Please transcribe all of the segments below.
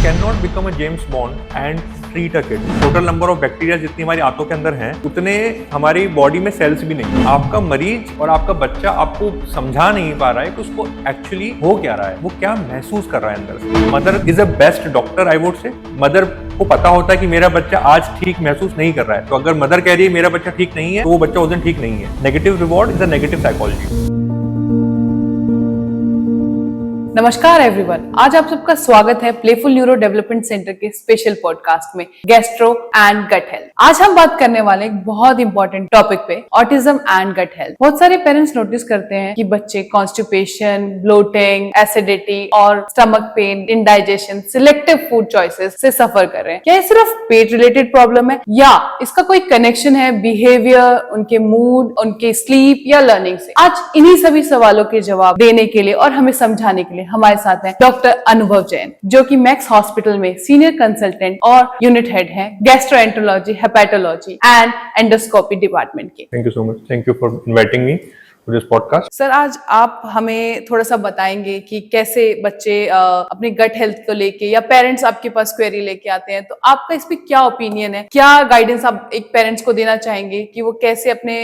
Can not become a James bond and treat a kid. Total number of bacteria जितनी हमारी आंतों के अंदर हैं उतने हमारी बॉडी में सेल्स भी नहीं। आपका मरीज और आपका बच्चा आपको समझा नहीं पा रहा है कि उसको एक्चुअली हो क्या रहा है, वो क्या महसूस कर रहा है अंदर से। Mother is a best doctor I would say. Mother को पता होता है कि मेरा बच्चा आज ठीक महसूस नहीं कर रहा है, तो अगर मदर कह रही है मेरा बच्चा ठीक नहीं है तो वो बच्चा उस दिन ठीक नहीं है। Negative reward is a negative psychology. नमस्कार एवरीवन, आज आप सबका स्वागत है प्लेफुल न्यूरो डेवलपमेंट सेंटर के स्पेशल पॉडकास्ट में गैस्ट्रो एंड गट हेल्थ। आज हम बात करने वाले एक बहुत इंपॉर्टेंट टॉपिक पे, ऑटिज्म एंड गट हेल्थ। बहुत सारे पेरेंट्स नोटिस करते हैं कि बच्चे कॉन्स्टिपेशन, ब्लोटिंग, एसिडिटी और stomach pain, indigestion, selective food choices से सफर कर रहे हैं। क्या ये सिर्फ पेट रिलेटेड प्रॉब्लम है या इसका कोई कनेक्शन है बिहेवियर, उनके मूड, उनके स्लीप या लर्निंग से? आज इन्हीं सभी सवालों के जवाब देने के लिए और हमें समझाने के लिए हमारे साथ हैं डॉक्टर अनुभव जैन, जो कि मैक्स हॉस्पिटल में सीनियर कंसल्टेंट और यूनिट हेड हैं gastroenterology, hepatology and endoscopy department के। Thank you so much. Thank you for inviting me to this podcast. Sir, आज आप हमें थोड़ा सा बताएंगे कि कैसे बच्चे अपने गट हेल्थ को लेके या पेरेंट्स आपके पास क्वेरी लेके आते हैं, तो आपका इस पे क्या ओपिनियन है? क्या गाइडेंस आप एक पेरेंट्स को देना चाहेंगे कि वो कैसे अपने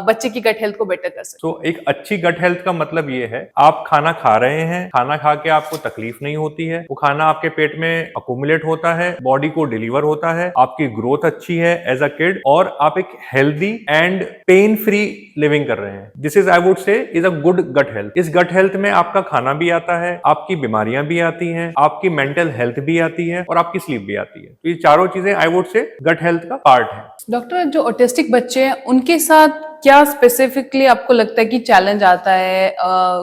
बच्चे की गट हेल्थ को बेटर कर सके? तो एक अच्छी गट हेल्थ का मतलब ये है, आप खाना खा रहे हैं, खाना खा के आपको तकलीफ नहीं होती है, वो खाना आपके पेट में अकोमुलेट होता है, बॉडी को डिलीवर होता है, आपकी ग्रोथ अच्छी है एज अ किड, और आप एक healthy and pain free living कर रहे हैं। This is I would say is a good gut health. इस गट हेल्थ में आपका खाना भी आता है, आपकी बीमारियां भी आती हैं, आपकी मेंटल हेल्थ भी आती है और आपकी स्लीप भी आती है। तो ये चारों चीजें I would say gut health का पार्ट है। डॉक्टर, जो ऑटिस्टिक बच्चे हैं उनके साथ क्या स्पेसिफिकली आपको लगता है कि चैलेंज आता है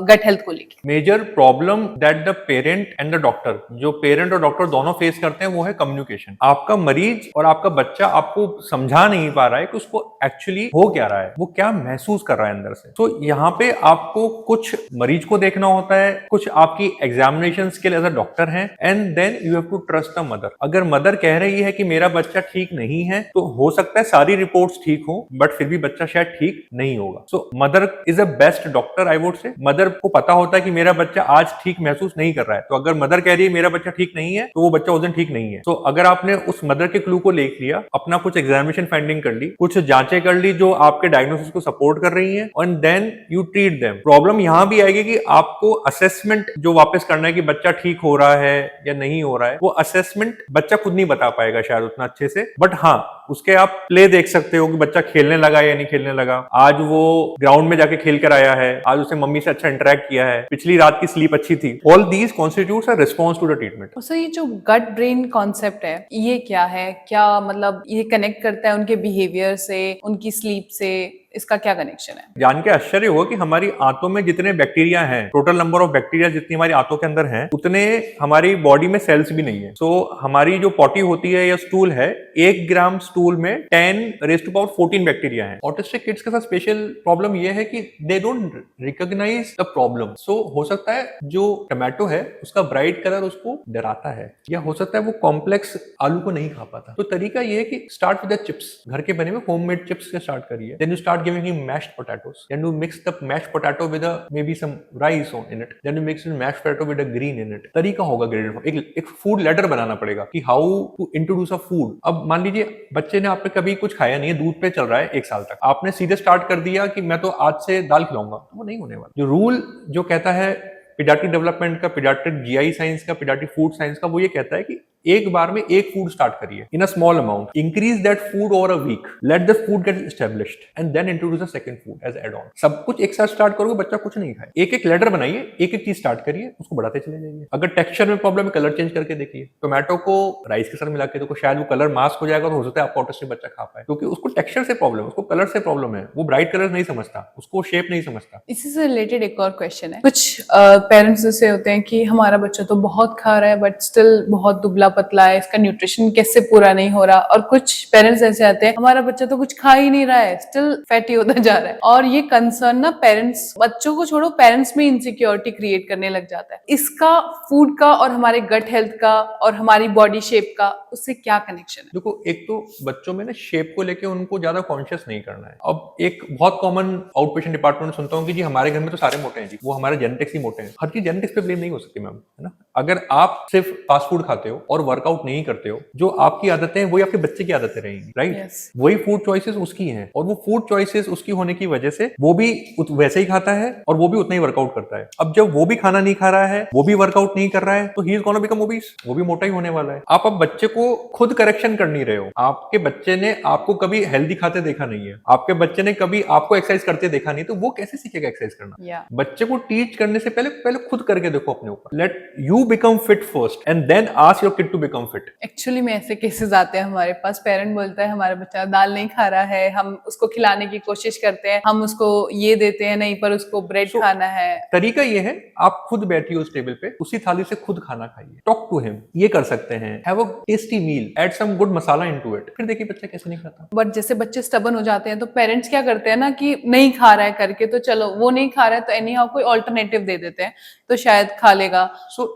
गट हेल्थ को लेकर? Major problem that the parent and the doctor, जो पेरेंट और डॉक्टर दोनों फेस करते हैं, वो है कम्युनिकेशन। आपका मरीज और आपका बच्चा आपको समझा नहीं पा रहा है कि उसको एक्चुअली हो क्या रहा है, वो क्या महसूस कर रहा है अंदर से। तो यहाँ पे आपको कुछ मरीज को देखना होता है, कुछ आपकी एग्जामिनेशन के लिए एज अ डॉक्टर है, and then you have to trust the mother. अगर मदर कह रही है कि मेरा बच्चा ठीक नहीं है, तो हो सकता है सारी रिपोर्ट्स ठीक हो, बट फिर भी बच्चा शायद ठीक नहीं होगा। So mother is a best doctor I would say. Mother को पता होता है कि मेरा बच्चा आज ठीक महसूस नहीं कर रहा है, तो अगर मदर कह रही है मेरा बच्चा ठीक नहीं है, तो वो बच्चा उस दिन ठीक नहीं है। तो अगर आपने उस मदर के क्लू को देख लिया, अपना कुछ एग्जामिनेशन फाइंडिंग कर ली, कुछ जांचें कर ली जो आपके डायग्नोसिस को सपोर्ट कर रही हैं, and then you treat them. Problem यहां भी आएगी कि आपको असेसमेंट जो वापस करना है कि बच्चा ठीक हो रहा है या नहीं हो रहा है, वो असेसमेंट बच्चा खुद नहीं बता पाएगा शायद उतना अच्छे से, बट हाँ उसके आप प्ले देख सकते हो कि बच्चा खेलने लगा या नहीं खेलने लगा, आज वो ग्राउंड में जाके खेल कर आया है, आज उसने मम्मी से अच्छा इंटरेक्ट किया है, पिछली रात की स्लीप अच्छी थी। All these constitutes a response to the treatment. Sir, ये जो गट ब्रेन कॉन्सेप्ट है, ये क्या है? क्या मतलब ये कनेक्ट करता है उनके बिहेवियर से, उनकी स्लीप से? इसका क्या कनेक्शन है? जान के आश्चर्य होगा कि हमारी आंतों में जितने बैक्टीरिया हैं, टोटल नंबर ऑफ बैक्टीरिया जितनी हमारी आंतों के अंदर हैं, उतने हमारी बॉडी में सेल्स भी नहीं है। सो हमारी जो पॉटी होती है या स्टूल है, 1 ग्राम स्टूल में 10⁻14 बैक्टीरिया है। ऑटिस्टिक किड्स के साथ स्पेशल प्रॉब्लम ये है कि they don't recognise the problem. So हो सकता है जो टमाटो है उसका ब्राइट कलर उसको डराता है, या हो सकता है वो कॉम्प्लेक्स आलू को नहीं खा पाता। तो तरीका ये है कि स्टार्ट विद द चिप्स, घर के बने हुए होममेड चिप्स से स्टार्ट करिए। Then you start giving him mashed potatoes. Then you mix the mashed potato with maybe some rice in it. Then you mix the mashed potato with a green in it. तरीका होगा graded. एक food letter बनाना पड़ेगा कि how to introduce a food. अब मान लीजिए बच्चे ने आपने कभी कुछ खाया नहीं है, दूध पे चल रहा है 1 साल तक, आपने सीधे स्टार्ट कर दिया कि मैं तो आज से दाल खिलाऊंगा, वो नहीं होने वाला। जो रूल जो कहता है पीडियाट्रिक डेवलपमेंट का, पीडियाट्रिक जीआई साइंस का, पीडियाट्रिक फूड साइंस का, वो ये कहता है कि एक बार में एक फूड स्टार्ट करिए in a small amount, increase that food over a week, let the food get established and then introduce a second food as add on. सब कुछ एक साथ स्टार्ट करोगे बच्चा कुछ नहीं खाए। एक एक लेटर बनाइए, एक एक चीज स्टार्ट करिए, उसको बढ़ाते चले जाइए। अगर टेक्सचर में प्रॉब्लम है, कलर चेंज करके देखिए। टोमेटो को राइस के साथ मिला के देखो, शायद वो कलर मास्क हो जाएगा, तो हो सकता है आपका ऑटिस्टिक बच्चा खा पाए, क्योंकि उसको टेक्सचर से प्रॉब्लम है, उसको कलर से प्रॉब्लम है, वो ब्राइट कलर नहीं समझता, उसको शेप नहीं समझता। इसी से रिलेटेड एक और क्वेश्चन है। कुछ पेरेंट्स ऐसे होते हैं कि हमारा बच्चा तो बहुत खा रहा है बट स्टिल बहुत दुबला पतला है, इसका न्यूट्रिशन कैसे पूरा नहीं हो रहा। और कुछ पेरेंट्स ऐसे आते हैं, हमारा बच्चा तो कुछ खा ही नहीं रहा है, स्टिल फैटी होता जा रहा है। और ये कंसर्न ना पेरेंट्स, बच्चों को छोड़ो, पेरेंट्स में इनसिक्योरिटी क्रिएट करने लग जाता है। इसका फूड का और हमारे गट हेल्थ का और हमारी बॉडी शेप का, उससे क्या कनेक्शन है? देखो, एक तो बच्चों में ना शेप को लेके उनको ज्यादा कॉन्शियस नहीं करना है। अब एक बहुत कॉमन आउट पेशेंट डिपार्टमेंट सुनता हूँ कि जी हमारे घर में तो सारे मोटे हैं जी, वो हमारे जेनेटिक्स ही मोटे हैं। हर चीज जेनेटिक्स पे ब्लेम नहीं हो सकती मैम, है ना। अगर आप सिर्फ फास्ट फूड खाते हो और वर्कआउट नहीं करते हो, जो आपकी आदतें हैं वही आपके बच्चे की आदतें रहेंगी, राइट? Yes. वही फूड चॉइसेस उसकी हैं, और वो फूड चॉइसेस उसकी होने की वजह से वो भी वैसे ही खाता है और वो भी उतना ही वर्कआउट करता है। अब जब वो भी खाना नहीं खा रहा है, वो भी वर्कआउट नहीं कर रहा है, तो he is gonna become obese, वो भी मोटा ही होने वाला है। आप अब बच्चे को खुद करेक्शन कर नहीं रहे हो। आपके बच्चे ने आपको कभी हेल्दी खाते देखा नहीं है, आपके बच्चे ने कभी आपको एक्सरसाइज करते देखा नहीं, तो वो कैसे सीखेगा एक्सरसाइज करना? बच्चे को टीच करने से पहले खुद करके देखो अपने ऊपर। Let you become fit first and then ask your kid to become fit. Actually में ऐसे केसेस आते हैं हमारे पास, पेरेंट बोलता है हमारा बच्चा दाल नहीं खा रहा है, हम उसको खिलाने की कोशिश करते हैं, हम उसको ये देते हैं, नहीं पर उसको ब्रेड खाना है। तरीका ये है, आप खुद बैठिए उस टेबल पे, उसी थाली से खुद खाना खाइए, टॉक टू हिम, ये कर सकते हैं। Have a tasty meal, add some good masala into it, फिर देखिए बच्चा कैसे नहीं खाता। बट जैसे बच्चे स्टबन हो जाते हैं तो पेरेंट्स क्या करते हैं ना कि नहीं खा रहा है करके, तो चलो वो नहीं खा रहा है तो एनी हाउ कोई ऑल्टरनेटिव दे देते हैं तो शायद खा लेगा।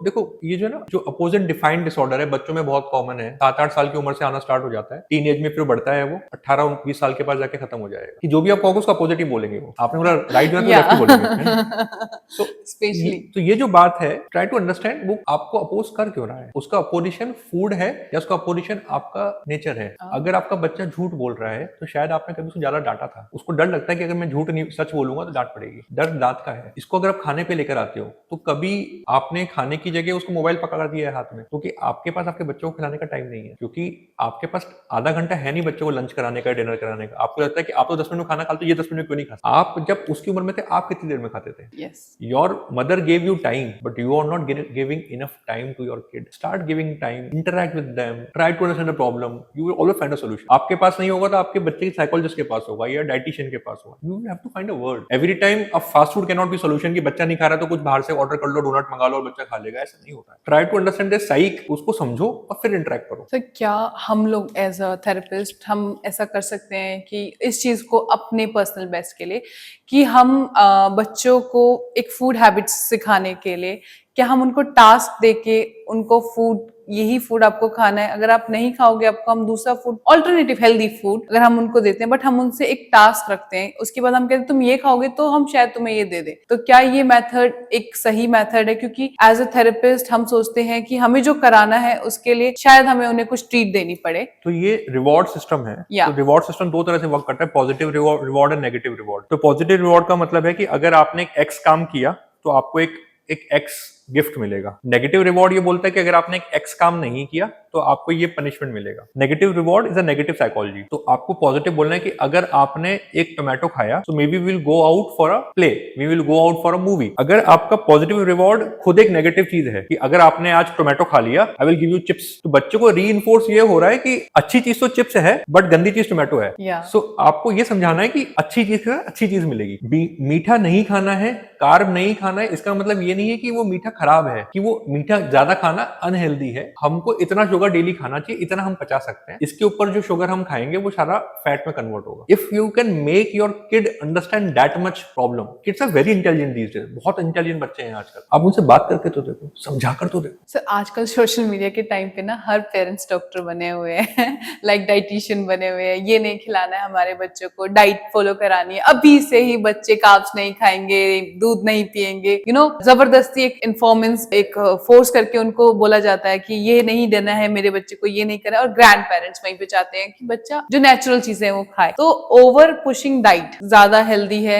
देखो ये जो ना, जो अपोजिट डिफाइंड डिसऑर्डर है बच्चों में बहुत कॉमन है, 7-8 साल की उम्र से आना स्टार्ट हो जाता है, टीन एज में फिर बढ़ता है, वो 18-20 साल के पास जाके खत्म हो जाएगा। कि जो भी आप कहोगे उसका अपोजिट ही बोलेंगे, वो आपने बोला राइट जो है तो लेफ्ट ही बोलेंगे। सो स्पेशली तो ये जो बात है, ट्राई टू अंडरस्टैंड वो आपको अपोज कर क्यों रहा है। उसका अपोजिशन फूड है या उसका अपोजिशन आपका नेचर है। अगर आपका बच्चा झूठ बोल रहा है तो शायद आपने कभी उसको ज्यादा डांटा था, उसको डर लगता है कि अगर मैं झूठ नहीं सच बोलूंगा तो डांट पड़ेगी, डर दांत का है। इसको अगर आप खाने पे लेकर आते हो तो कभी आपने खाने की जगह उसको मोबाइल पकड़ा दिया है हाथ में, क्योंकि आपके पास आपके बच्चों को खिलाने का टाइम नहीं है, क्योंकि आपके पास आधा घंटा है नहीं बच्चों को लंच कराने का, डिनर कराने का। आपको लगता है कि आप तो 10 मिनट में खाना खाते, ये 10 मिनट में क्यों नहीं खाते? आप जब उसकी उम्र में थे आप कितनी देर में खाते थे? Your mother gave you time but you are not giving enough time to your kid. Start giving time, interact with them, try to understand the problem, you will always find a solution. आपके पास नहीं होगा तो आपके बच्चे की psychologist के पास होगा या डाइटिशियन के पास होगा। You have to find a word. Every time अब fast food can not be solution कि बच्चा नहीं खा रहा तो कुछ बाहर से ऑर्डर कर लो, डोनट मंगा लो और बच्चा खा लेगा, ऐसा नहीं होता है। Try to understand the psych, उसको समझो और फिर इंटरैक्ट करो। तो क्या हम लोग एज अ थेरेपिस्ट हम ऐसा कर सकते हैं कि इस चीज को अपने पर्सनल बेस्ट के लिए, कि हम बच्चों को एक फूड हैबिट्स सिखाने के लिए क्या हम उनको टास्क देके उनको फूड, यही फूड आपको खाना है, अगर आप नहीं खाओगे आपको हम दूसरा फूड, ऑल्टरनेटिव हेल्दी फूड अगर हम उनको देते हैं, बट हम उनसे एक टास्क रखते हैं, उसके बाद हम कहते हैं तुम ये खाओगे तो हम शायद तुम्हें ये दे दें, तो क्या ये मेथड एक सही मेथड है? क्योंकि एज अ थेरेपिस्ट हम सोचते हैं कि हमें जो कराना है उसके लिए शायद हमें उन्हें कुछ ट्रीट देनी पड़े। तो ये रिवॉर्ड सिस्टम है। तो रिवॉर्ड सिस्टम दो तरह से वर्क करता है, पॉजिटिव रिवॉर्ड और नेगेटिव रिवॉर्ड। तो पॉजिटिव रिवॉर्ड का मतलब है कि अगर आपने एक एक्स काम किया तो आपको एक एक्स गिफ्ट मिलेगा। नेगेटिव रिवॉर्ड ये बोलता है कि अगर आपने एक एक्स काम नहीं किया तो आपको ये पनिशमेंट मिलेगा। Negative reward is a negative psychology. तो आपको पॉजिटिव बोलना है कि अगर आपने एक टोमेटो खाया तो maybe will go out for a play, we will go out for a movie. अगर आपका पॉजिटिव रिवॉर्ड खुद एक नेगेटिव चीज है कि अगर आपने आज टोमेटो खा लिया, आई विल गिव यू चिप्स, तो बच्चों को रीइंफोर्स ये हो रहा है कि अच्छी चीज तो चिप्स है बट गंदी चीज टोमेटो है। सो आपको ये समझाना है कि अच्छी चीज है, अच्छी चीज मिलेगी। मीठा नहीं खाना है, कार्ब नहीं खाना है, इसका मतलब ये नहीं है कि वो मीठा खराब है, कि वो मीठा ज्यादा खाना अनहेल्दी है। हमको इतना शुगर डेली खाना चाहिए, इतना हम पचा सकते हैं। इसके ऊपर जो शुगर हम खाएंगे वो सारा फैट में कन्वर्ट होगा। If you can make your kid understand that much problem, kids are very intelligent these days, बहुत इंटेलिजेंट बच्चे हैं आजकल। आप उनसे बात करके तो देखो, समझा कर तो देखो। सर आजकल सोशल मीडिया के टाइम पे ना हर पेरेंट्स डॉक्टर बने हुए हैं, लाइक डाइटिशियन बने हुए हैं, ये नहीं खिलाना है हमारे बच्चों को, डाइट फॉलो करानी है, अभी से ही बच्चे कार्ब्स नहीं खाएंगे, दूध नहीं पिएंगे, जबरदस्ती एक इन्फॉर्मेंस, एक फोर्स करके उनको बोला जाता है कि ये नहीं देना है मेरे बच्चे को, ये नहीं करना, और ग्रैंड पेरेंट्स वहीं पे चाहते हैं कि बच्चा जो नेचुरल चीजें वो खाए। तो ओवर पुशिंग डाइट ज्यादा हेल्दी है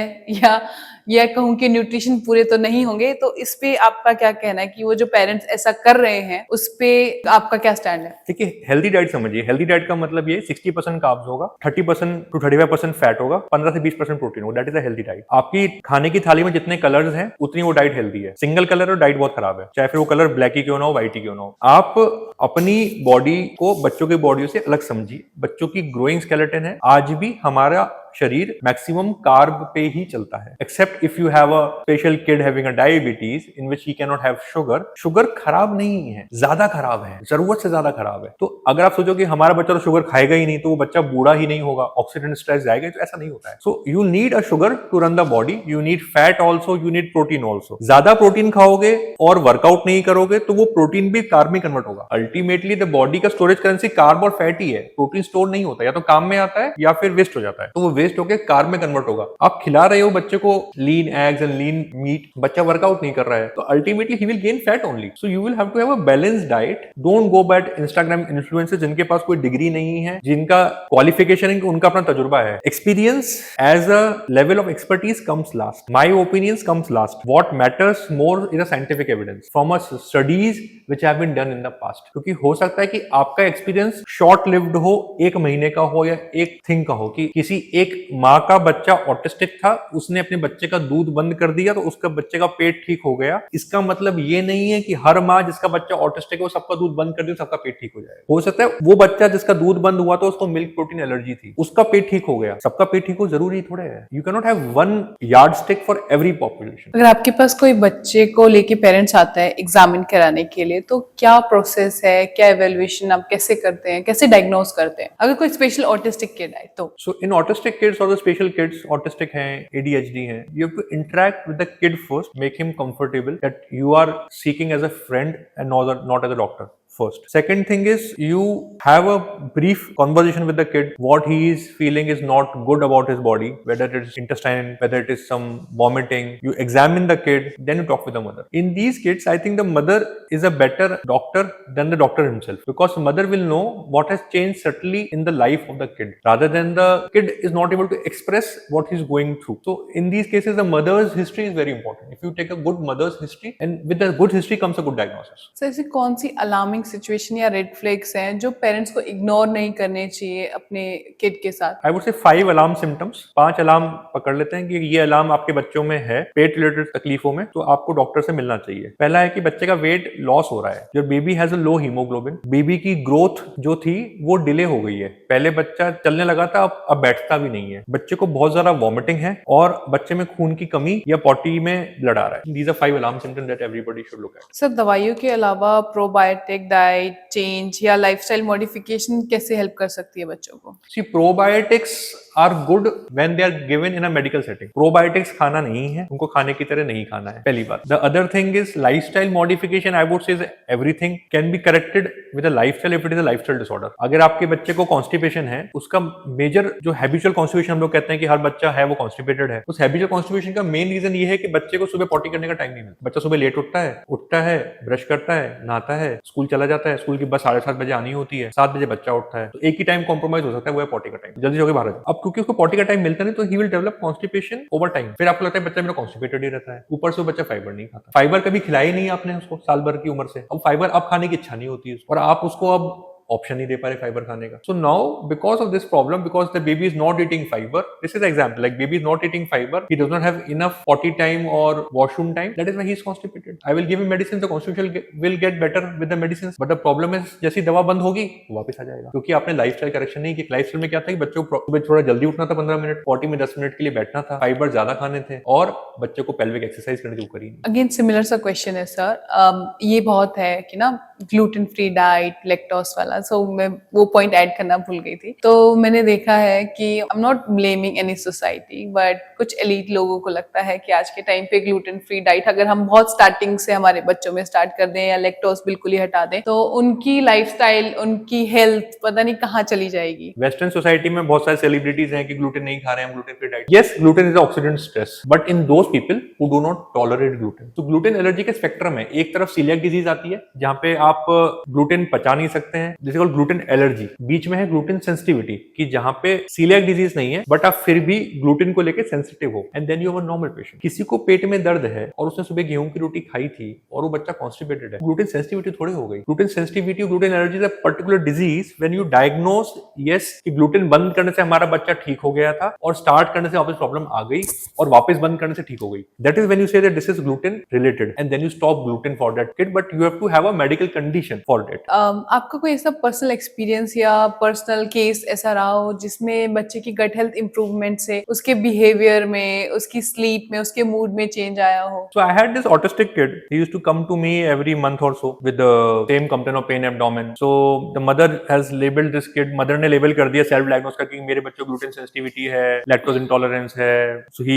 या कहूं कि न्यूट्रिशन पूरे तो नहीं होंगे, तो इस पे आपका क्या कहना है कि वो जो पेरेंट्स ऐसा कर रहे हैं उस पे आपका क्या स्टैंड है? देखिए, हेल्दी डाइट समझिए। हेल्दी डाइट का मतलब ये 60% कार्ब्स होगा, 30% to 35% फैट होगा, 15 से 20% प्रोटीन होगा। That is a healthy diet. आपकी खाने की थाली में जितने कलर्स हैं उतनी वो डाइट हेल्दी है। सिंगल कलर और डाइट बहुत खराब है, चाहे फिर वो कलर ब्लैक ही क्यों ना हो, व्हाइट ही क्यों ना हो। आप अपनी बॉडी को बच्चों की बॉडी से अलग समझिए। बच्चों की ग्रोइंग स्केलेटन है, आज भी हमारा शरीर मैक्सिमम कार्ब पे ही चलता है, except if you have a special kid having a diabetes in which he can not have sugar. Sugar खराब नहीं है, ज्यादा खराब है, जरूरत से ज्यादा खराब है। तो अगर आप सोचो कि हमारा बच्चा तो शुगर खाएगा ही नहीं तो वो बच्चा बूढ़ा ही नहीं होगा, ऑक्सीडेंट स्ट्रेस जाएगा, तो ऐसा नहीं होता है। So you need a sugar to run the body, you need fat also, you need protein also. ज्यादा प्रोटीन खाओगे और वर्कआउट नहीं करोगे तो वो प्रोटीन भी कार्ब में कन्वर्ट होगा। अल्टीमेटली द बॉडी का स्टोरेज करेंसी कार्ब और फैट ही है, प्रोटीन स्टोर नहीं होता, या तो काम में आता है या फिर वेस्ट हो जाता है। तो वो वेस्ट होकर कार्ब में कन्वर्ट होगा। आप खिला रहे हो बच्चे को lean eggs and lean meat, बच्चा वर्कआउट नहीं कर रहा है, तो ultimately he will gain fat only. So you will have to have a balance diet. Don't go by Instagram influencers जिनके पास कोई डिग्री नहीं है, जिनका क्वालिफिकेशन है, उनका अपना तजुर्बा है। Experience as a level of expertise comes last, my opinions comes last. What matters more is a scientific evidence from a studies which have been done in the past. क्योंकि हो सकता है कि आपका एक्सपीरियंस शॉर्ट लिव्ड हो, एक महीने का हो या एक थिंग का हो, कि किसी एक माँ का बच्चा ऑटिस्टिक था, उसने अपने बच्चे का दूध बंद कर दिया तो उसका बच्चे का पेट ठीक हो गया। इसका मतलब ये नहीं है कि हर माँ जिसका बच्चा ऑटिस्टिक है वो सबका दूध बंद कर दे सबका पेट ठीक हो जाएगा। हो सकता है वो बच्चा जिसका दूध बंद हुआ तो उसको मिल्क प्रोटीन एलर्जी थी, उसका पेट ठीक हो गया, सबका पेट ठीक हो जरूरी थोड़े है। You can not have one yard stick for every population. अगर आपके पास कोई बच्चे को लेके पेरेंट्स आता है एग्जामिन कराने के लिए, तो क्या प्रोसेस है, क्या एवेल्युएशन आप कैसे करते हैं, कैसे डायग्नोज करते हैं अगर कोई स्पेशल ऑटिस्टिक किड है तो? So in autistic kids or the special kids, autistic हैं, ADHD हैं, you have to interact with the kid first, make him comfortable that you are seeking as a friend and not as a doctor. First. Second thing is you have a brief conversation with the kid. What he is feeling is not good about his body, whether it is intestine, whether it is some vomiting. You examine the kid, then you talk with the mother. In these kids, I think the mother is a better doctor than the doctor himself, because the mother will know what has changed subtly in the life of the kid, rather than the kid is not able to express what he's going through. So in these cases, the mother's history is very important. If you take a good mother's history, and with the good history comes a good diagnosis. So ऐसी कौन सी alarming situation या red flags हैं जो parents को ignore नहीं करने चाहिए अपने किड के साथ? आई वुड से 5 अलार्म सिम्टम्स, 5 अलार्म पकड़ लेते हैं कि ये अलार्म आपके बच्चों में है पेट रिलेटेड तकलीफों में, तो आपको डॉक्टर से मिलना चाहिए। पहला है कि बच्चे का वेट लॉस हो रहा है, your baby has a low haemoglobin, baby की ग्रोथ जो थी वो डिले हो गई है। पहले बच्चा चलने लगा था, अब बैठता भी नहीं है। बच्चे को बहुत ज्यादा वॉमिटिंग है और बच्चे में खून की कमी या पॉटी में ब्लड आ रहा है। These are 5 alarm symptoms that everybody should look at. Sir, दवाइयों के अलावा प्रोबायोटिक डाइट चेंज या लाइफस्टाइल मॉडिफिकेशन कैसे हेल्प कर सकती है बच्चों को? See, probiotics are good when they are given in a medical setting. Probiotics खाना नहीं है, उनको खाने की तरह नहीं खाना है, पहली बात। The other thing is lifestyle modification. I would say everything can be corrected with a lifestyle if it is a lifestyle disorder. अगर आपके बच्चे को constipation है, उसका मेजर जो habitual constipation हम लोग कहते हैं कि हर बच्चा है वो constipated है, उस habitual constipation का मेन रीजन ये है कि बच्चे को सुबह पॉटी करने का टाइम नहीं मिलता। बच्चा सुबह लेट उठता है, ब्रश करता है, नहाता है, स्कूल चला जाता है, स्कूल की बस 7:30 बजे आनी होती है, 7 बजे बच्चा उठता है, तो एक ही टाइम कॉम्प्रोमाइज हो सकता है, वो है पॉटी का टाइम, जल्दी होकर बाहर आ जाओ। अब क्योंकि उसको पॉटी का टाइम मिलता नहीं, तो he will develop constipation over time. फिर आपको लगता है बच्चा मेरा कॉन्स्टिपेटेड ही रहता है, ऊपर से वो बच्चा फाइबर नहीं खाता, फाइबर कभी खिलाया ही नहीं आपने उसको साल भर की उम्र से, अब फाइबर अब खाने की इच्छा नहीं होती है और आप उसको अब ऑप्शन नहीं दे पा रहे फाइबर खाने का। So now because of this problem, because the baby is not eating fibre, this is example, like baby is not eating fibre, he does not have enough potty time और washroom time, that is why he is constipated. I will give him medicine, the constipation will get better with the medicine, but the problem is जैसी दवा बंद होगी वापस आ जाएगा, क्योंकि आपने lifestyle correction नहीं की। लाइफस्टाइल में क्या था कि बच्चों को सुबह थोड़ा जल्दी उठना था, 15 मिनट, पॉटी में 10 मिनट के लिए बैठना था, फाइबर ज्यादा खाने थे और बच्चे को पेल्विक एक्सरसाइज करने की करी। अगेन सिमिलर सा क्वेश्चन है सर, ये बहुत है कि ना ग्लूटेन फ्री डाइट, लैक्टोस वाला, सो मैं वो पॉइंट ऐड करना भूल गई थी। तो मैंने देखा है कि I am not blaming any society, but कुछ एलीट लोगों को लगता है कि आज के टाइम पे ग्लूटेन फ्री डाइट अगर हम बहुत स्टार्टिंग से हमारे बच्चों में स्टार्ट कर दें या लैक्टोस बिल्कुल ही हटा दें, तो उनकी लाइफस्टाइल, उनकी हेल्थ पता नहीं कहाँ चली जाएगी। वेस्टर्न सोसाइटी में बहुत सारे सेलिब्रिटीज हैं कि ग्लूटेन नहीं खा रहे हैं, gluten free diet. Yes, gluten is oxidant stress, but in those people who do not tolerate gluten. तो ग्लूटेन एलर्जी के स्पेक्ट्रम है, एक तरफ सीलियक डिजीज आती है जहाँ पे आप ग्लूटेन पचा नहीं सकते हैं, जिसे कॉल्ड ग्लूटेन एलर्जी। बीच में है ग्लूटेन सेंसिटिविटी, कि जहां पे सीलियक डिजीज नहीं है बट आप फिर भी ग्लूटेन को लेके सेंसिटिव हो, and then you have a normal patient. किसी को पेट में दर्द है और उसने सुबह गेहूं की रोटी खाई थी और वो बच्चा कॉन्स्टिपेटेड है, ग्लूटेन सेंसिटिविटी थोड़ी हो गई। ग्लूटेन सेंसिटिविटी और gluten allergy is a particular disease when you diagnose yes कि ग्लूटेन बंद करने से हमारा बच्चा ठीक हो गया था और स्टार्ट करने से वापस प्रॉब्लम आ गई और वापस बंद करने से ठीक हो गई, that is when you say that this is gluten related, and then you stop gluten for that kid, but you have to have a medical condition for that. आपका कोई ऐसा पर्सनल एक्सपीरियंस या पर्सनल केस ऐसा रहा हो जिसमें बच्चे की गट हेल्थ इंप्रूवमेंट से उसके बिहेवियर में, उसकी स्लीप में, उसके मूड में चेंज आया हो? So I had this autistic kid. He used to come to me every month or so with the same complaint of pain abdomen. So the mother has labeled this kid. Mother ने label कर दिया self diagnose का कि मेरे बच्चे को gluten sensitivity है, lactose intolerance है. So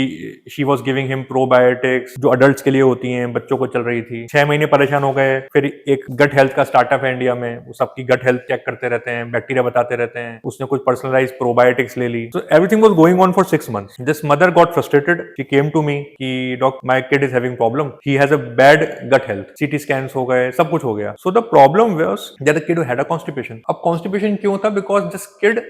she was giving him probiotics जो adults के लिए होती हैं, बच्चों को चल रही थी. 6 महीने परेशान हो गए. फिर एक gut health का startup है इंडिया में, वो सबकी gut health हेल्थ चेक करते रहते हैं, बैक्टीरिया बताते रहते हैं, उसने कुछ पर्सनलाइज प्रोबायोटिक्स ले ली. So everything was going on for 6 months. This mother got frustrated. She came to me कि doc my kid is having problem. He has a bad gut health. CT scans हो गए, सब कुछ हो गया. So the problem was that the kid had a constipation. अब constipation क्यों था? Because this kid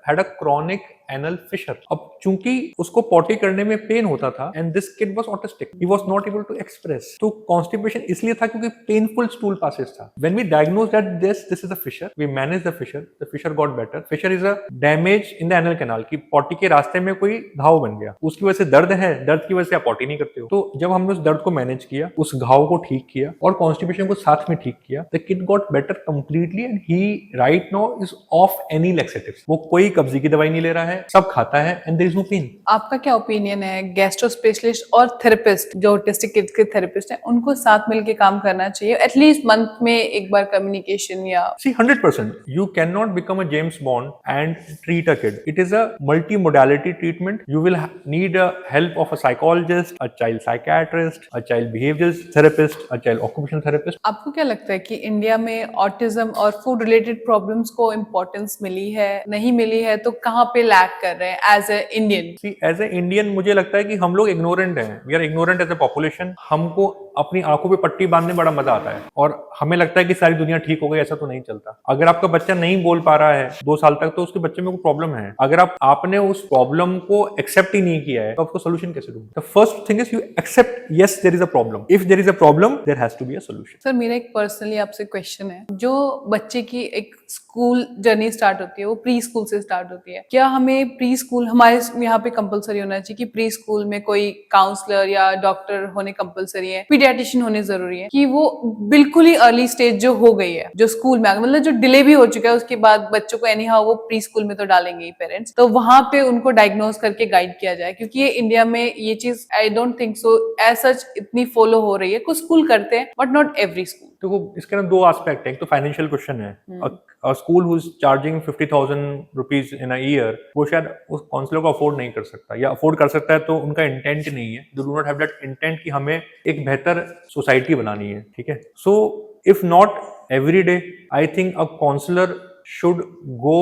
had a chronic anal fissure. अब चूंकि उसको पॉटी करने में पेन होता था and this kid was autistic, he was not able to express. तो कॉन्स्टिपेशन इसलिए था क्योंकि पेनफुल स्टूल पासेज था. When we diagnose that this is a fissure, we manage the fissure got better. Fissure is a damage in the anal canal, की potty के रास्ते में कोई घाव बन गया, उसकी वजह से दर्द है, दर्द की वजह से आप पॉटी नहीं करते हो. तो जब हमने उस दर्द को मैनेज किया, उस घाव को ठीक किया और कॉन्स्टिपेशन को साथ में ठीक किया, the kid got better completely and he right now is of any laxatives. वो कोई कब्जी की दवाई नहीं ले रहा है, सब खाता है and there is no pain. आपका क्या ओपिनियन है, गैस्ट्रो स्पेशलिस्ट और थेरेपिस्ट जो ऑटिस्टिक किड्स के थेरेपिस्ट हैं उनको साथ मिलके काम करना चाहिए, एटलीस्ट मंथ में एक बार कम्युनिकेशन या? See, 100%. You cannot become a James Bond and treat a kid. It is a multi-modality treatment. You will need a help of a psychologist, a child psychiatrist, a child behavioral therapist, a child occupational therapist. आपको क्या लगता है कि India में autism और food related problems को importance मिली है, नहीं मिली है, तो कहाँ पे लैक कर रहे हैं as a Indian? See, as a Indian मुझे लगता है कि हम लोग इग्नोरेंट हैं. We are ignorant as a population. हमको अपनी आंखों पे पट्टी बांधने बड़ा मजा आता है और हमें लगता है कि सारी दुनिया ठीक हो गई. ऐसा तो नहीं चलता. अगर आपका बच्चा नहीं बोल पा रहा है 2 साल तक, तो उसके बच्चे में कोई प्रॉब्लम है. अगर आपने उस प्रॉब्लम को एक्सेप्ट ही नहीं किया है, तो आपको सोल्यूशन कैसे दूं? The first thing is you accept, yes there is a problem. If there is a problem, there has to be a solution. Sir, मेरा एक पर्सनली आपसे क्वेश्चन है. जो बच्चे की एक स्कूल जर्नी स्टार्ट होती है वो प्री स्कूल से स्टार्ट होती है. क्या हमें प्री स्कूल, हमारे यहाँ पे कंपलसरी होना चाहिए कि प्री स्कूल में कोई काउंसलर या डॉक्टर होने कंपलसरी है, पीडियाट्रिशियन होने जरूरी है, कि वो बिल्कुल ही अर्ली स्टेज जो हो गई है, जो स्कूल में मतलब जो डिले भी हो चुका है, उसके बाद बच्चों को एनीहाउ वो प्री स्कूल में तो डालेंगे ही पेरेंट्स, तो वहां पे उनको डायग्नोज करके गाइड किया जाए? क्योंकि ये इंडिया में ये चीज I don't think so as such इतनी फॉलो हो रही है. कुछ स्कूल करते हैं बट नॉट एवरी स्कूल. तो इसके ना 2 एस्पेक्ट है. एक तो फाइनेंशियल क्वेश्चन है. A school who's charging 50,000 rupees in a year, वो शायद उस काउंसलर को अफोर्ड नहीं कर सकता, या अफोर्ड कर सकता है तो उनका इंटेंट नहीं है. They do not have that intent कि हमें एक बेहतर सोसाइटी बनानी है. ठीक है. So if not every day, I think a counselor should go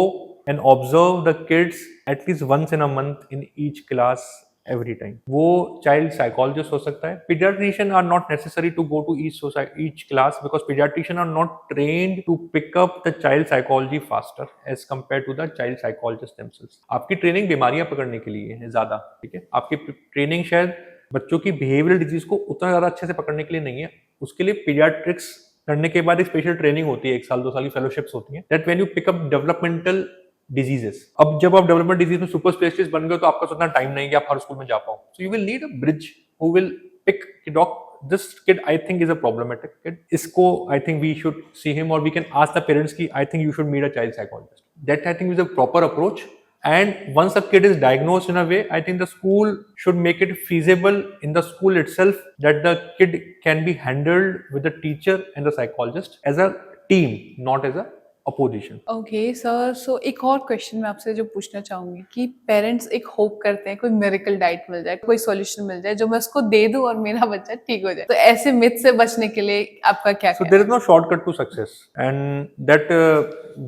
and observe the kids at least once in a month in each class. Every time. वो child psychologist हो सकता है. Paediatrician are not necessary to go to each class because paediatrician are not trained to pick up the child psychology faster as compare to the child psychologist themselves. आपकी training बीमारियां पकड़ने के लिए है ज्यादा. ठीक है. आपकी ट्रेनिंग शायद बच्चों की बिहेवियरल डिजीज को उतना ज्यादा अच्छे से पकड़ने के लिए नहीं है. उसके लिए पीडियाट्रिक्स करने के बाद एक स्पेशल ट्रेनिंग होती है, 1 साल 2 साल की फेलोशिप्स होती है. That when you pick up developmental diseases. अब जब आप डेवलपमेंट डिजीज में सुपर स्पेशलिस्ट बन गए तो आपका उतना टाइम नहीं कि आप हर स्कूल में जा पाओ. So you will need a bridge who will pick dock this kid I think is a problematic kid. इसको I think we should see him और we can ask the parents की I think you should meet a child psychologist. That I think is a proper approach. And once a kid is diagnosed in a way, I think the school should make it feasible in the school itself that the kid can be handled with the teacher and the psychologist as a team, not as a opposition. Okay sir, so एक और question मैं आपसे जो पूछना चाहूंगी कि parents एक hope करते हैं कोई मिरेकल डाइट मिल जाए, कोई सॉल्यूशन मिल जाए जो मैं उसको दे दूं और मेरा बच्चा ठीक हो जाए. तो ऐसे मिथ से बचने के लिए आपका क्या? So there is no shortcut to success and that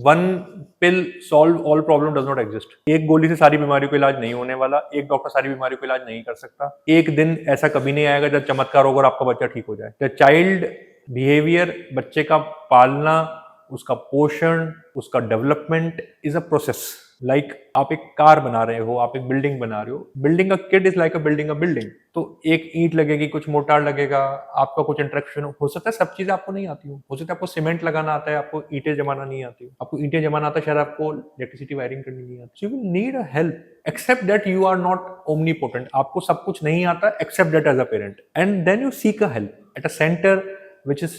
one pill solve all problem does not exist. एक गोली से सारी बीमारियों का इलाज नहीं होने वाला. एक डॉक्टर सारी बीमारियों का इलाज नहीं कर सकता. एक दिन ऐसा कभी नहीं आएगा जब चमत्कार होगा और आपका बच्चा ठीक हो जाए. द चाइल्ड बिहेवियर, बच्चे का पालना, उसका पोषण, उसका development is a process. Like आप एक कार बना रहे हो, आप एक बिल्डिंग बना रहे हो. Building a kid is like a building. तो एक ईंट लगेगी, कुछ मोर्टार लगेगा, आपका कुछ इंटरेक्शन हो सकता है. सब चीजें आपको नहीं आती हो सकता है आपको सीमेंट लगाना आता है, आपको ईंटें जमाना नहीं आती हो. आपको ईंटें जमाना आता है, शायद आपको इलेक्ट्रिसिटी वायरिंग करनी नहीं आती. You will need a help. Except that you are not omnipotent. आपको सब कुछ नहीं आता. Except that as a parent and then you seek a help at a centre which is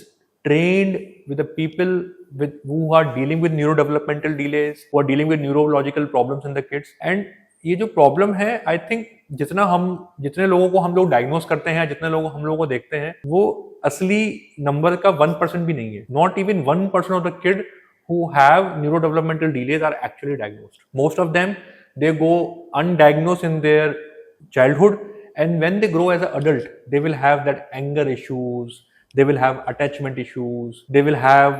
trained with the people who are dealing with neurodevelopmental delays, who are dealing with neurological problems in the kids. And ये जो problem है, I think जितने लोगों को हम लोग diagnose करते हैं, जितने लोग हम लोगों को देखते हैं, वो असली नंबर का 1% भी नहीं है. Not even 1% of the kid who have neurodevelopmental delays are actually diagnosed. Most of them, they go undiagnosed in their childhood, and when they grow as an adult, they will have that anger issues, they will have attachment issues, they will have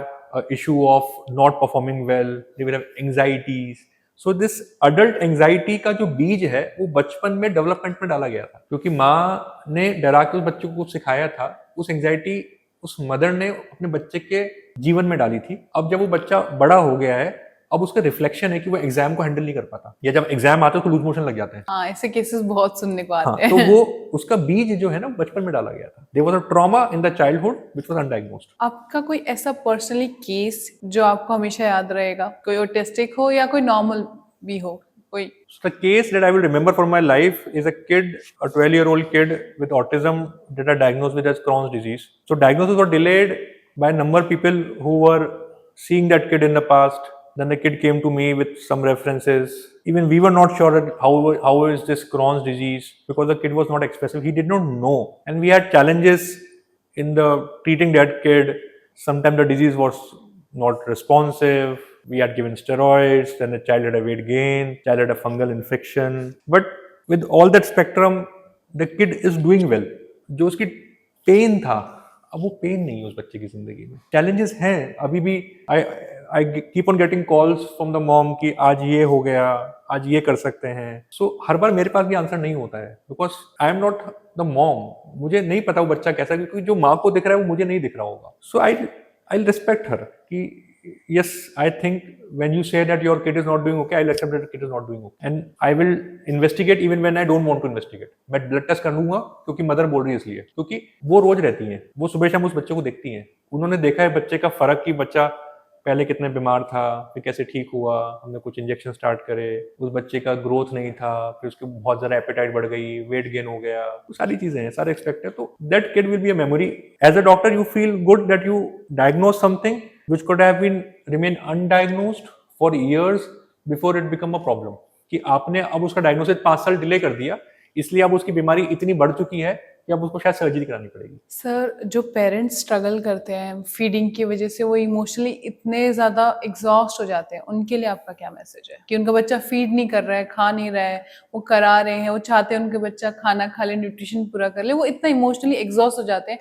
issue of not performing well, they will have anxieties. So this adult anxiety का जो बीज है वो बचपन में development में डाला गया था, क्योंकि माँ ने डरा के उस बच्चे को कुछ सिखाया था, उस एंजाइटी उस मदर ने अपने बच्चे के जीवन में डाली थी। अब जब वो बच्चा बड़ा हो गया है, अब उसका रिफ्लेक्शन है कि वो एग्जाम को हैंडल नहीं कर पाता, या जब एग्जाम आते हैं तो लूज मोशन लग जाते हैं। हाँ, ऐसे केसेस बहुत सुनने को आते हैं। तो वो उसका बीज जो है ना बचपन में डाला गया था। There was a trauma in the childhood which was undiagnosed. आपका कोई ऐसा पर्सनली केस जो आपको हमेशा याद रहेगा, कोई ऑटिस्टिक हो या कोई नॉर्मल भी हो कोई? So the case that I will remember for my life is a kid, a 12-year-old kid with autism that are diagnosed with as Crohn's disease. So diagnosis was delayed by a number of people who were seeing that kid in the past. Then the kid came to me with some references. Even we were not sure that how is this Crohn's disease, because the kid was not expressive. He did not know. And we had challenges in the treating that kid. Sometimes the disease was not responsive. We had given steroids, then the child had a weight gain, child had a fungal infection. But with all that spectrum, the kid is doing well. जो उसकी pen था, अब वो pen नहीं है उस बच्चे की जिंदगी में। चैलेंजेस हैं अभी भी। I keep on getting calls from the mom कि आज ये हो गया, आज ये कर सकते हैं। So हर बार मेरे पास भी आंसर नहीं होता है, because I am not the mom. मुझे नहीं पता वो बच्चा कैसा है, क्योंकि जो माँ को दिख रहा है वो मुझे नहीं दिख रहा होगा। So I'll respect her कि yes, I think when you say that your kid is not doing okay, I'll accept that the kid is not doing okay, and I will investigate even when I don't want to investigate. मैं blood test कर लूंगा क्योंकि mother बोल रही है इसलिए, क्योंकि वो रोज रहती हैं, वो सुबह शाम उस बच्चे को देखती हैं, उन्होंने देखा है बच्चे का फर्क कि बच्चा पहले कितने बीमार था, फिर कैसे ठीक हुआ, हमने कुछ इंजेक्शन स्टार्ट करे, उस बच्चे का ग्रोथ नहीं था, फिर उसकी बहुत ज़्यादा एपेटाइट बढ़ गई, वेट गेन हो गया, तो सारी चीज़ें हैं, सारे एक्सपेक्ट है। तो that kid will be a memory. As a doctor you feel good that you diagnose something which could have been remain undiagnosed for years before it become a problem, कि आपने अब उसका डायग्नोसिस 5 साल delay कर दिया, इसलिए अब उसकी बीमारी इतनी बढ़ चुकी है कि अब उसको शायद सर्जरी करानी पड़ेगी। सर, जो पेरेंट्स स्ट्रगल करते हैं फीडिंग की वजह से, वो इमोशनली इतने ज्यादा एग्जॉस्ट हो जाते हैं, उनके लिए आपका क्या मैसेज है? कि उनका बच्चा फीड नहीं कर रहा है, खा नहीं रहा है, वो करा रहे हैं, वो चाहते हैं उनके बच्चा खाना खा ले, न्यूट्रिशन पूरा कर ले, वो इतना इमोशनली एग्जॉस्ट हो जाते हैं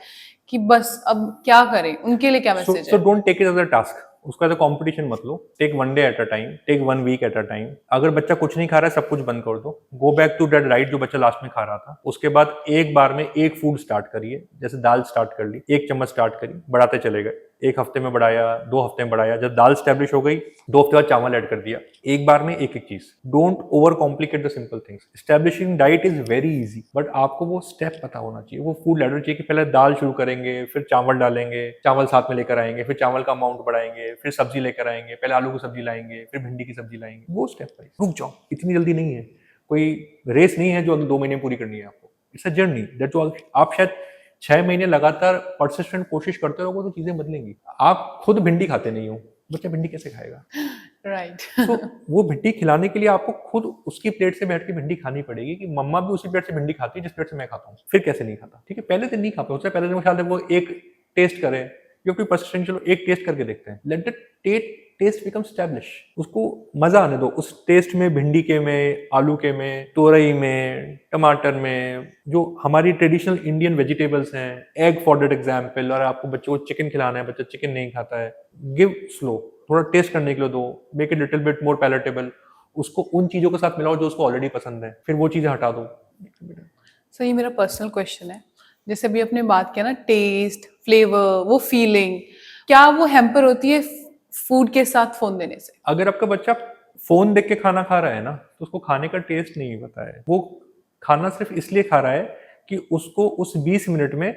कि बस अब क्या करें, उनके लिए क्या मैसेज है? So don't take it as a task, उसका तो कंपटीशन मत लो। Take 1 day at a time, take 1 week at a time. अगर बच्चा कुछ नहीं खा रहा है, सब कुछ बंद कर दो, go back to that right जो बच्चा लास्ट में खा रहा था। उसके बाद एक बार में एक फूड स्टार्ट करिए, जैसे दाल स्टार्ट कर ली, 1 चम्मच स्टार्ट करी, बढ़ाते चले गए, 1 हफ्ते में बढ़ाया, 2 हफ्ते में बढ़ाया, जब दाल स्टैब्लिश हो गई 2 हफ्ते बाद चावल ऐड कर दिया, एक बार में एक चीज। Don't over complicate the simple things. Establishing diet is very easy, but आपको वो स्टेप पता होना चाहिए, वो फूड लैडर चाहिए कि पहले दाल शुरू करेंगे, फिर चावल डालेंगे, चावल साथ में लेकर आएंगे, फिर चावल का अमाउंट बढ़ाएंगे, फिर सब्जी लेकर आएंगे, पहले आलू की सब्जी लाएंगे, फिर भिंडी की सब्जी लाएंगे, वो स्टेप वाइज। रुक जाओ, इतनी जल्दी नहीं है, कोई रेस नहीं है जो अगले 2 महीने पूरी करनी है आपको। इट्स अ जर्नी दैट आप शायद 6 महीने लगातार परसिस्टेंट कोशिश करते रहोगे तो चीजें बदलेंगी। आप खुद भिंडी खाते नहीं हो, बच्चा भिंडी कैसे खाएगा? राइट। तो वो भिंडी खिलाने के लिए आपको खुद उसकी प्लेट से बैठ के भिंडी खानी पड़ेगी कि मम्मा भी उसी प्लेट से भिंडी खाती है जिस प्लेट से मैं खाता हूँ। फिर कैसे नहीं खाता? ठीक है, पहले दिन नहीं खा पाए, उससे पहले दिन ख्याल वो एक टेस्ट करे, यू हैव टू परसिस्टेंट, चलो एक टेस्ट करके देखते हैं, let the taste become establish, उसको मजा आने दो उस टेस्ट में, भिंडी के में, आलू के में, तोरई में, टमाटर में, जो हमारी ट्रेडिशनल इंडियन वेजिटेबल्स हैं, एग फॉर दैट एग्जाम्पल। और आपको बच्चों को चिकन खिलाना है, बच्चा चिकन नहीं खाता है, गिव स्लो, थोड़ा टेस्ट करने के लिए दो, make it little bit more palatable, उसको उन चीजों के साथ मिलाओ जो उसको ऑलरेडी पसंद है, फिर वो चीजें हटा दो। सर, ये मेरा पर्सनल क्वेश्चन है, जैसे अभी आपने बात किया ना, टेस्ट, फ्लेवर, वो फीलिंग, क्या वो हैम्पर होती है फूड के साथ फोन देने से? अगर आपका बच्चा फोन देख के खाना खा रहा है ना, तो उसको खाने का टेस्ट नहीं पता है, वो खाना सिर्फ इसलिए खा रहा है कि उसको उस 20 मिनट में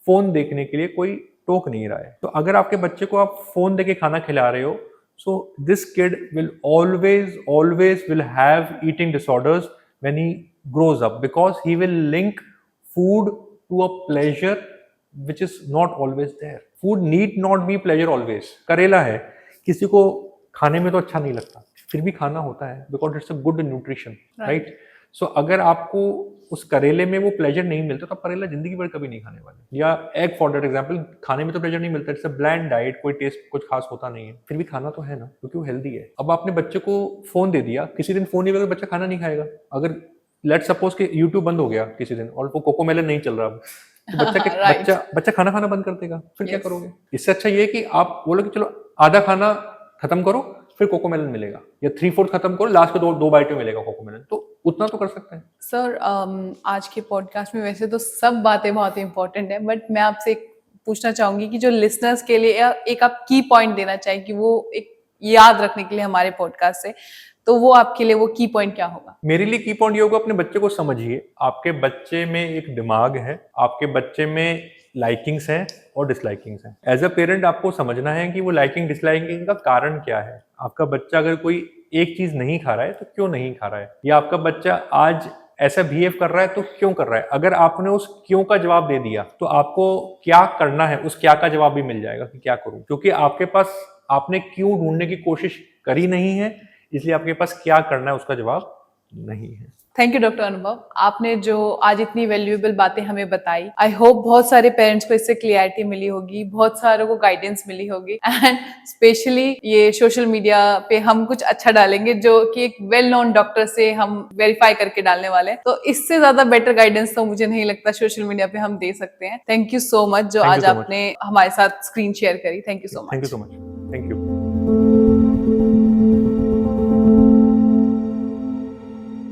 फोन देखने के लिए कोई टोक नहीं रहा है। तो अगर आपके बच्चे को आप फोन देके खाना खिला रहे हो, so this kid will always will have eating disorders when he grows up, because he will link food to a pleasure which is not always there. Food need not be pleasure always. करेला है, किसी को खाने में तो अच्छा नहीं लगता, फिर भी खाना होता है because it's a good nutrition, right? So अगर आपको उस करेले में वो प्लेजर नहीं मिलता तो आप करेला जिंदगी भर कभी नहीं खाने वाले। या एग फॉर दैट एग्जांपल, खाने में तो प्लेजर नहीं मिलता, इट्स अ ब्लैंड डाइट, कोई टेस्ट कुछ खास होता नहीं है, फिर भी खाना तो है ना, क्योंकि वो हेल्दी है। अब आपने बच्चे को फोन दे दिया, किसी दिन फोन नहीं बगैर बच्चा खाना नहीं खाएगा। अगर लेट्स सपोज कि यूट्यूब बंद हो गया किसी दिन और वो कोकोमेलन नहीं चल रहा, तो बच्चा खाना खाना बंद कर देगा, फिर क्या करोगे? इससे अच्छा ये है कि आप बोलो कि चलो आधा खाना खत्म करो फिर कोकोमेलन मिलेगा, या 3/4 खत्म करो, लास्ट के दो बाइट में मिलेगा कोकोमेलन, तो उतना तो कर सकते हैं। सर आज के पॉडकास्ट में वैसे तो सब बातें बहुत इंपॉर्टेंट है, बट मैं आपसे पूछना चाहूंगी कि जो लिसनर्स के लिए एक आप की पॉइंट देना चाहिए कि वो एक याद रखने के लिए हमारे पॉडकास्ट से, तो वो आपके लिए वो की पॉइंट क्या होगा? मेरे लिए की पॉइंट ये होगा, अपने बच्चे को समझिए। आपके बच्चे में एक दिमाग है, आपके बच्चे में लाइकिंग्स हैं और डिसलाइकिंग्स हैं। एज अ पेरेंट आपको समझना है कि वो लाइकिंग डिसलाइकिंग का कारण क्या है। आपका बच्चा अगर कोई एक चीज नहीं खा रहा है तो क्यों नहीं खा रहा है, या आपका बच्चा आज ऐसा बिहेव कर रहा है तो क्यों कर रहा है। अगर आपने उस क्यों का जवाब दे दिया तो आपको क्या करना है उस क्या का जवाब भी मिल जाएगा कि क्या करूं, क्योंकि आपके पास आपने क्यों ढूंढने की कोशिश करी नहीं है, इसलिए आपके पास क्या करना है उसका जवाब नहीं है। थैंक यू डॉक्टर अनुभव, आपने जो आज इतनी वैल्यूएबल बातें हमें बताई। आई होप बहुत सारे पेरेंट्स को इससे क्लियरिटी मिली होगी, बहुत सारों को गाइडेंस मिली होगी, एंड स्पेशली ये सोशल मीडिया पे हम कुछ अच्छा डालेंगे जो कि एक वेल नोन डॉक्टर से हम वेरीफाई करके डालने वाले हैं, तो इससे ज्यादा बेटर गाइडेंस तो मुझे नहीं लगता सोशल मीडिया पे हम दे सकते हैं। थैंक यू सो मच जो आज आपने हमारे साथ स्क्रीन शेयर करी। Thank you so much. Thank you so much. Thank you.